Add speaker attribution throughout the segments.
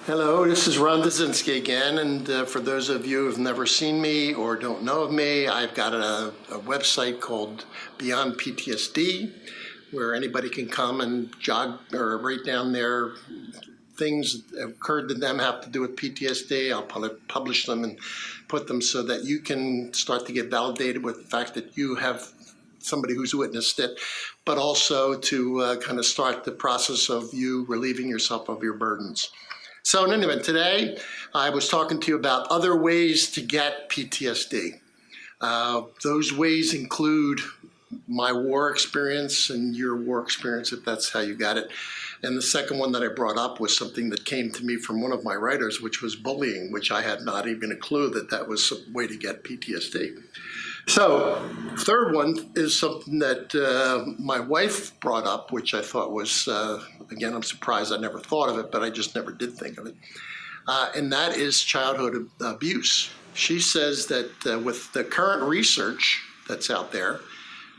Speaker 1: Hello, this is Ron Dazinski again, and for those of you who have never seen me or don't know of me, I've got a website called Beyond PTSD, where anybody can come and jog or write down their things that occurred to them have to do with PTSD. I'll publish them and put them so that you can start to get validated with the fact that you have somebody who's witnessed it, but also to kind of start the process of you relieving yourself of your burdens. So in any event, today I was talking to you about other ways to get PTSD. Those ways include my war experience and your war experience, if that's how you got it. And the second one that I brought up was something that came to me from one of my writers, which was bullying, which I had not even a clue that that was a way to get PTSD. So third one is something that my wife brought up, which I thought was, again, I'm surprised I never thought of it, but I just never did think of it. And that is childhood abuse. She says that with the current research that's out there,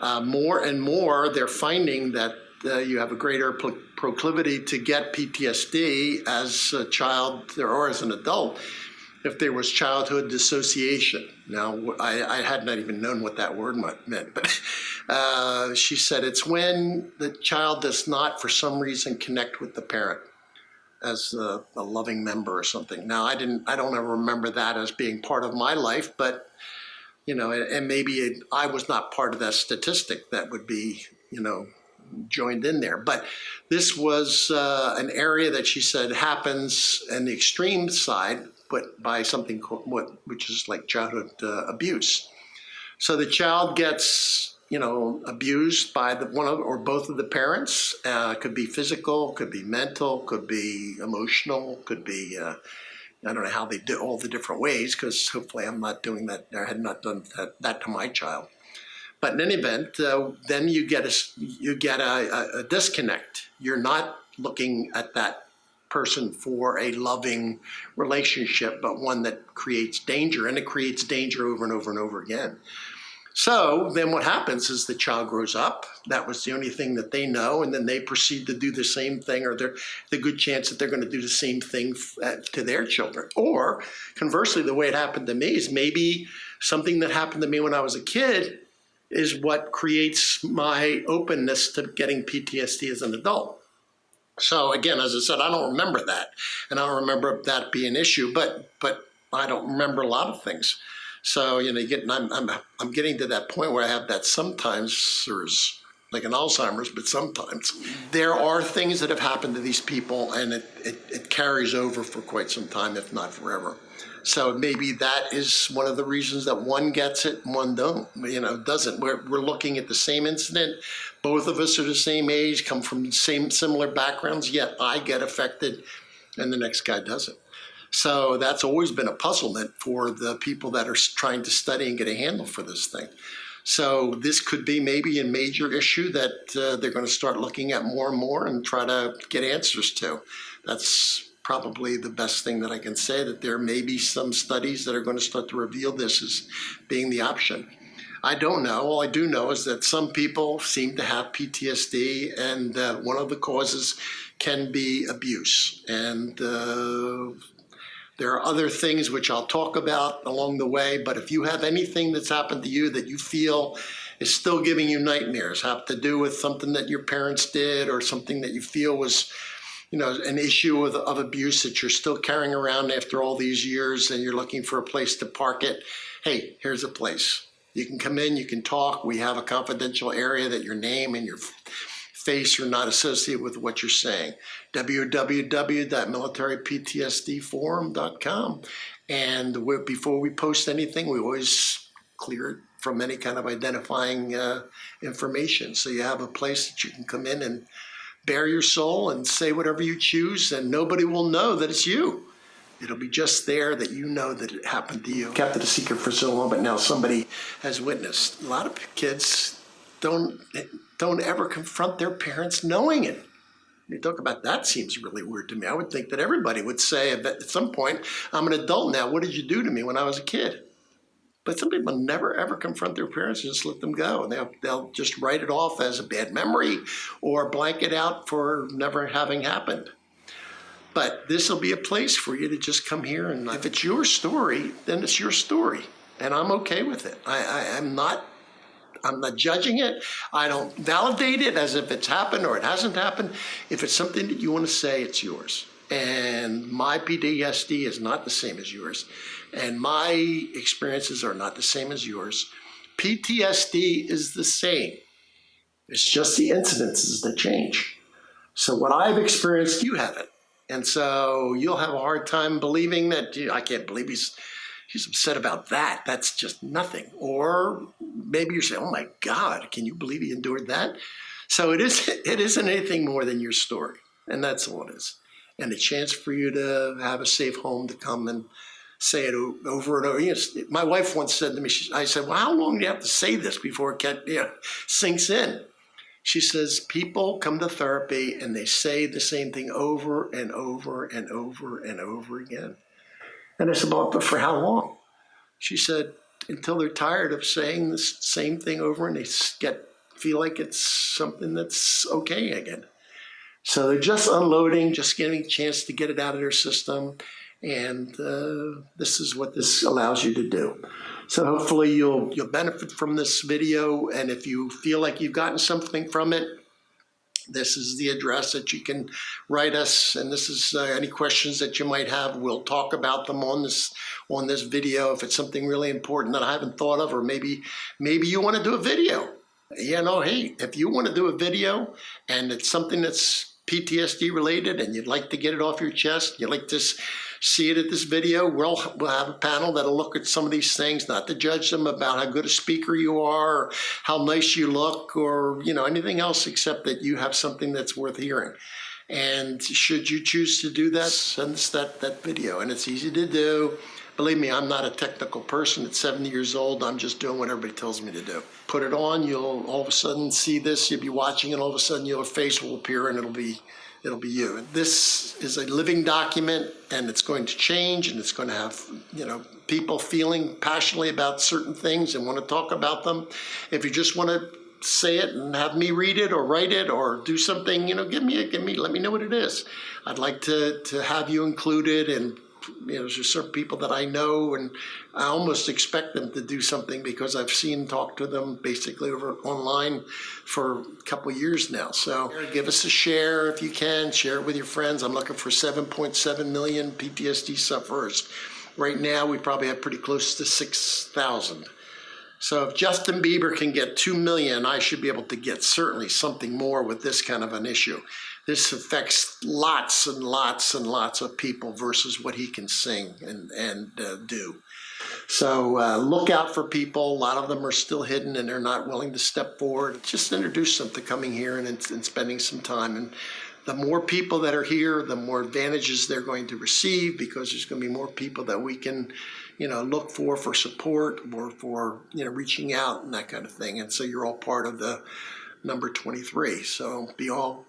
Speaker 1: more and more they're finding that you have a greater proclivity to get PTSD as a child or as an adult if there was childhood dissociation. Now, I had not even known what that word meant, but she said it's when the child does not, for some reason, connect with the parent as a loving member or something. Now, I don't ever remember that as being part of my life, but, and maybe I was not part of that statistic that would be, joined in there. But this was an area that she said happens in the extreme side, but by something which is like childhood abuse. So the child gets, abused by one of or both of the parents. Could be physical, could be mental, could be emotional, could be I don't know how they do all the different ways, because hopefully I'm not doing that. I had not done that to my child. But in any event, then you get a disconnect. You're not looking at that person for a loving relationship, but one that creates danger, and it creates danger over and over and over again. So then what happens is the child grows up. That was the only thing that they know, and then they proceed to do the same thing, or there's the good chance that they're going to do the same thing to their children. Or conversely, the way it happened to me is maybe something that happened to me when I was a kid is what creates my openness to getting PTSD as an adult. So again, as I said, I don't remember that, and I don't remember that being an issue, but I don't remember a lot of things. So I'm getting to that point where I have that sometimes. There's like an Alzheimer's, but sometimes there are things that have happened to these people, and it carries over for quite some time, if not forever. So maybe that is one of the reasons that one gets it and one doesn't. We're looking at the same incident. Both of us are the same age, come from similar backgrounds, yet I get affected and the next guy doesn't. So that's always been a puzzlement for the people that are trying to study and get a handle for this thing. So this could be maybe a major issue that they're going to start looking at more and more and try to get answers to. That's probably the best thing that I can say, that there may be some studies that are going to start to reveal this as being the option. I don't know. All I do know is that some people seem to have PTSD, and one of the causes can be abuse. And there are other things which I'll talk about along the way, but if you have anything that's happened to you that you feel is still giving you nightmares, have to do with something that your parents did or something that you feel was an issue of abuse that you're still carrying around after all these years, and you're looking for a place to park it, hey, here's a place. You can come in, you can talk. We have a confidential area that your name and your face are not associated with what you're saying. www.militaryptsdforum.com. And before we post anything, we always clear it from any kind of identifying information. So you have a place that you can come in and bare your soul and say whatever you choose, and nobody will know that it's you. It'll be just there that you know that it happened to you. Kept it a secret for so long, but now somebody has witnessed. A lot of kids don't ever confront their parents knowing it. You talk about that, seems really weird to me. I would think that everybody would say at some point, I'm an adult now, what did you do to me when I was a kid? But some people never, ever confront their parents and just let them go. And they'll just write it off as a bad memory or blank it out for never having happened. But this will be a place for you to just come here, and if it's your story, then it's your story, and I'm okay with it. I'm not judging it. I don't validate it as if it's happened or it hasn't happened. If it's something that you want to say, it's yours. And my PTSD is not the same as yours, and my experiences are not the same as yours. PTSD is the same. It's just the incidences that change. So what I've experienced, you haven't. And so you'll have a hard time believing that, I can't believe he's upset about that. That's just nothing. Or maybe you're saying, oh my God, can you believe he endured that? So it isn't anything more than your story. And that's all it is. And a chance for you to have a safe home to come and say it over and over. You know, my wife once said to me, I said, well, how long do you have to say this before it sinks in? She says, people come to therapy and they say the same thing over and over and over and over again. And I said, well, but for how long? She said, until they're tired of saying the same thing over and they feel like it's something that's okay again. So they're just unloading, just getting a chance to get it out of their system. And this is what this allows you to do. So hopefully you'll benefit from this video. And if you feel like you've gotten something from it, this is the address that you can write us. And this is any questions that you might have. We'll talk about them on this video. If it's something really important that I haven't thought of, or maybe you want to do a video. You know, hey, if you want to do a video and it's something that's PTSD related and you'd like to get it off your chest, you'd like to see it at this video, we'll have a panel that'll look at some of these things, not to judge them about how good a speaker you are, or how nice you look, or anything else, except that you have something that's worth hearing. And should you choose to do that, send us that video. And it's easy to do. Believe me, I'm not a technical person. At 70 years old, I'm just doing what everybody tells me to do. Put it on, you'll all of a sudden see this, you'll be watching it, all of a sudden your face will appear and it'll be you. This is a living document, and it's going to change, and it's going to have, people feeling passionately about certain things and want to talk about them. If you just want to say it and have me read it or write it or do something, let me know what it is. I'd like to have you included, and there's certain people that I know, and I almost expect them to do something because I've talked to them basically over online for a couple of years now. So give us a share if you can. Share it with your friends. I'm looking for 7.7 million PTSD sufferers. Right now, we probably have pretty close to 6,000. So if Justin Bieber can get 2 million, I should be able to get certainly something more with this kind of an issue. This affects lots and lots and lots of people versus what he can sing and do. So look out for people. A lot of them are still hidden and they're not willing to step forward. Just introduce them to coming here and spending some time. And the more people that are here, the more advantages they're going to receive, because there's going to be more people that we can look for support, or for reaching out and that kind of thing. And so you're all part of the number 23. So be on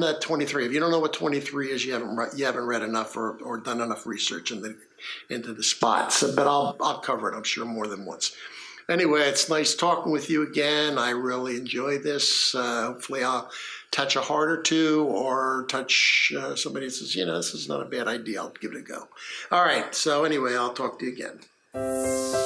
Speaker 1: that 23. If you don't know what 23 is, you haven't read enough or done enough research into the spots. But I'll cover it, I'm sure, more than once. Anyway, it's nice talking with you again. I really enjoy this. Hopefully I'll touch a heart or two, or touch somebody that says, this is not a bad idea. I'll give it a go. All right. So anyway, I'll talk to you again.